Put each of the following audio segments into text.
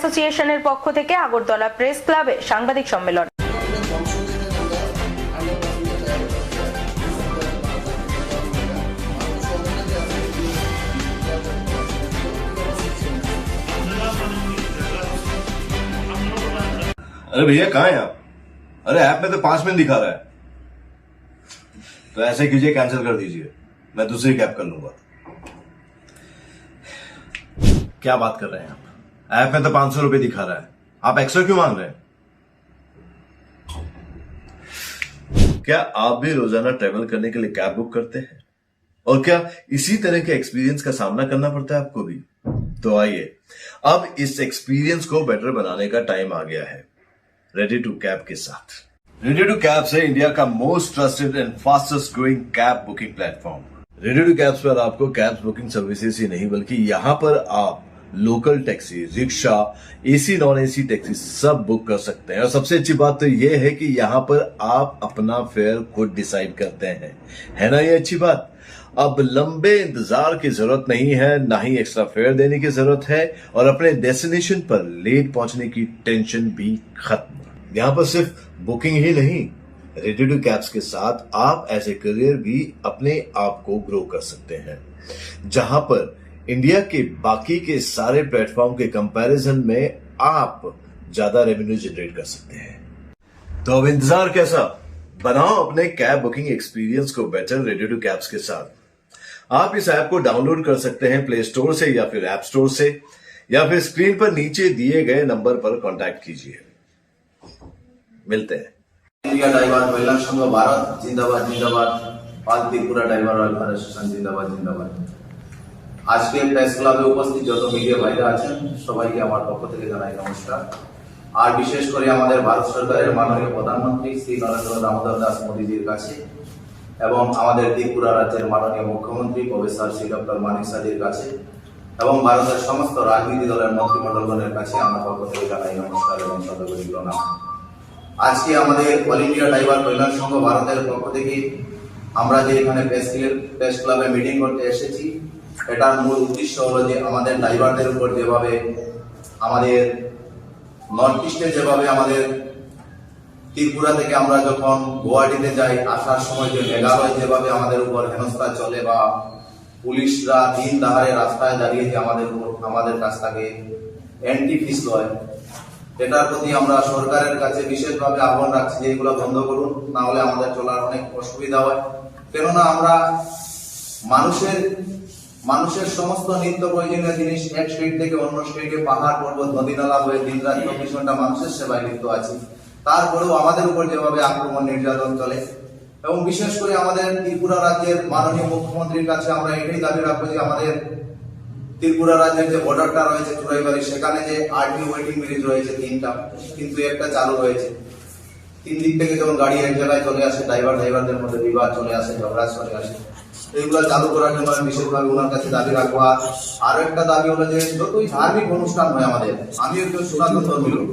অ্যাসোসিয়েশনের পক্ষ থেকে আগরতলা প্রেস ক্লাবে সাংবাদিক সম্মেলন। अरे भैया कहाँ हैं आप? अरे ऐप में तो 5 मिनट दिखा रहा है। तो ऐसे कीजिए, कैंसिल कर दीजिए, मैं दूसरी कैब कर लूंगा। क्या बात कर रहे हैं आप? ऐप में तो 500 रुपए दिखा रहा है, आप एक्स्ट्रा क्यों मांग रहे हैं? क्या आप भी रोजाना ट्रेवल करने के लिए कैब बुक करते हैं? और क्या इसी तरह के एक्सपीरियंस का सामना करना पड़ता है आपको भी? तो आइए, अब इस एक्सपीरियंस को बेटर बनाने का टाइम आ गया है रेडी टू कैब के साथ। रेडी टू कैब से इंडिया का most trusted and fastest growing cab booking platform. Ready to cabs पर आपको कैब बुकिंग सर्विसेज ही नहीं बल्कि यहाँ पर आप local taxi, rickshaw, AC non AC taxi सब बुक कर सकते हैं। और सबसे अच्छी बात तो ये है कि यहाँ पर आप अपना फेयर खुद डिसाइड करते हैं, है ना ये अच्छी बात। अब लंबे इंतजार की जरूरत नहीं है, ना ही एक्स्ट्रा फेयर देने की जरूरत है, और अपने डेस्टिनेशन पर लेट पहुंचने की टेंशन भी खत्म। यहाँ पर सिर्फ बुकिंग ही नहीं, रेडी टू कैब्स के साथ आप एज ए करियर भी अपने आप को ग्रो कर सकते हैं, जहां पर इंडिया के बाकी के सारे प्लेटफॉर्म के कंपैरिजन में आप ज्यादा रेवेन्यू जनरेट कर सकते हैं। तो अब इंतजार कैसा? बनाओ अपने कैब बुकिंग एक्सपीरियंस को बेटर रेडी टू कैब्स के साथ। आप इस ऐप को डाउनलोड कर सकते हैं प्ले स्टोर से या फिर ऐप स्टोर से, या फिर स्क्रीन पर नीचे दिए गए नंबर पर कॉन्टैक्ट कीजिए। मिलते हैं। इंडिया ड्राइवर महिला संघ भारत जिंदाबाद जिंदाबाद, ऑल त्रिपुरा ड्राइवर एसोसिएशन जिंदाबाद जिंदाबाद। আজকে প্রেস ক্লাবে উপস্থিত যত মিডিয়া ভাইরা আছেন সবাইকে আমার পক্ষ থেকে জানাই নমস্কার। আর বিশেষ করে আমাদের ভারত সরকারের মাননীয় প্রধানমন্ত্রী শ্রী নরেন্দ্র দামোদর দাস মোদীজির কাছে এবং আমাদের ত্রিপুরা রাজ্যের মাননীয় মুখ্যমন্ত্রী প্রফেসর শ্রী ডক্টর মানিক সাজির কাছে এবং ভারতের সমস্ত রাজনীতি দলের মন্ত্রিমণ্ডলগণের কাছে আমার পক্ষ থেকে জানাই নমস্কার এবং শতকোটি প্রণাম। আজকে আমাদের অল ইন্ডিয়া ড্রাইভার কল্যাণ সংঘ ভারতের পক্ষ থেকে আমরা যে এখানে প্রেস ক্লাবে মিটিং করতে এসেছি, এটার মূল উদ্দেশ্য হলো যে আমাদের ড্রাইভারদের উপর যেভাবে আমাদের নর্থ ইস্টে যেভাবে আমাদের ত্রিপুরা থেকে আমরা যখন গুয়াহাটিতে যাই আসার সময় যে মেঘালয় যেভাবে আমাদের উপর হেনস্থা চলে বা পুলিশরা দিন দাহারে রাস্তায় দাঁড়িয়ে যে আমাদের কাছ থেকে এন্ট্রি ফিস লয়, এটার প্রতি আমরা সরকারের কাছে বিশেষভাবে আহ্বান রাখছি যে এগুলো বন্ধ করুন, না হলে আমাদের চলার অনেক অসুবিধা হয়। কেননা আমরা মানুষের সমস্ত নিত্য প্রয়োজনীয় জিনিস এক স্টেট থেকে অন্য স্টেটে পাহাড় পর্বত নদী নালা হয়ে দিন রাত 24 ঘন্টা মানুষের সেবায় লিপ্ত আছি, তারপরেও আমাদের উপর যেভাবে আক্রমণ নির্যাতন চলে। এবং বিশেষ করে আমাদের ত্রিপুরা রাজ্যের মাননীয় মুখ্যমন্ত্রীর কাছে আমরা এটাই দাবি রাখবো যে আমাদের ত্রিপুরা রাজ্যের যে বর্ডারটা রয়েছে চুরাইবাড়ি, সেখানে যে আরটি ওয়েটিং ব্রিজ রয়েছে 3টা, কিন্তু একটা চালু রয়েছে। 3 দিক থেকে যখন গাড়ি এক জায়গায় চলে আসে, ড্রাইভারদের মধ্যে বিবাদ চলে আসে, ঝগড়া চলে আসে, এইগুলো চালু করার জন্য আমি বিশেষভাবে ওনার কাছে দাবি রাখবো। আরো একটা দাবি হলো যে যতই ধার্মিক অনুষ্ঠান হয় আমাদের, আমি একজন সনাতন ধর্মীয় লোক,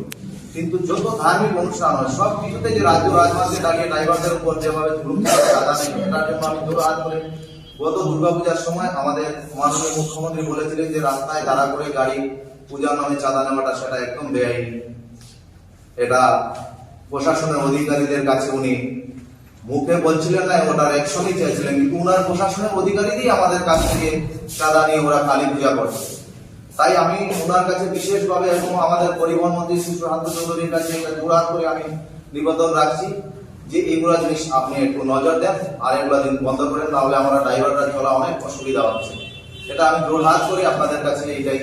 কিন্তু যত ধার্মিক অনুষ্ঠান হয় সব কিছুতে যে রাজ্য রাজমার্গে দাঁড়িয়ে ড্রাইভারদের উপর যেভাবে জুলুম চালাচ্ছে এটার জন্য আমি জোর হাত করে গত দুর্গাপূজার সময় আমাদের মাননীয় মুখ্যমন্ত্রী বলেছিলেন যে রাস্তায় দাঁড়া করে গাড়ি পূজার নামে চাঁদা নেওয়াটা সেটা একদম বেআইনি। এটা প্রশাসনের অধিকারীদের কাছে উনি মুখে বলছিলেন না, ওটার অ্যাকশনই চাইছিলেন, কিন্তু ওনার প্রশাসনের অধিকারীই আমাদের কাছ থেকে চাঁদা নিয়ে ওরা কালী পূজা করছে। তাই আমি ওনার কাছে বিশেষভাবে এবং আমাদের পরিবহন মন্ত্রী শ্রী সুশান্ত চৌধুরীর কাছে জোরহাত করে আমি নিবেদন রাখছি যে এইগুলা জিনিস আপনি একটু নজর দেন আর এগুলা দিন বন্ধ করেন, তাহলে আমরা ড্রাইভাররা চলা অনেক অসুবিধা হচ্ছে। এটা আমি জোরহাত করে আপনাদের কাছে এইটাই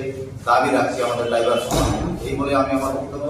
দাবি রাখছি আমাদের ড্রাইভার সমাজ। এই বলে আমি আমার বক্তব্য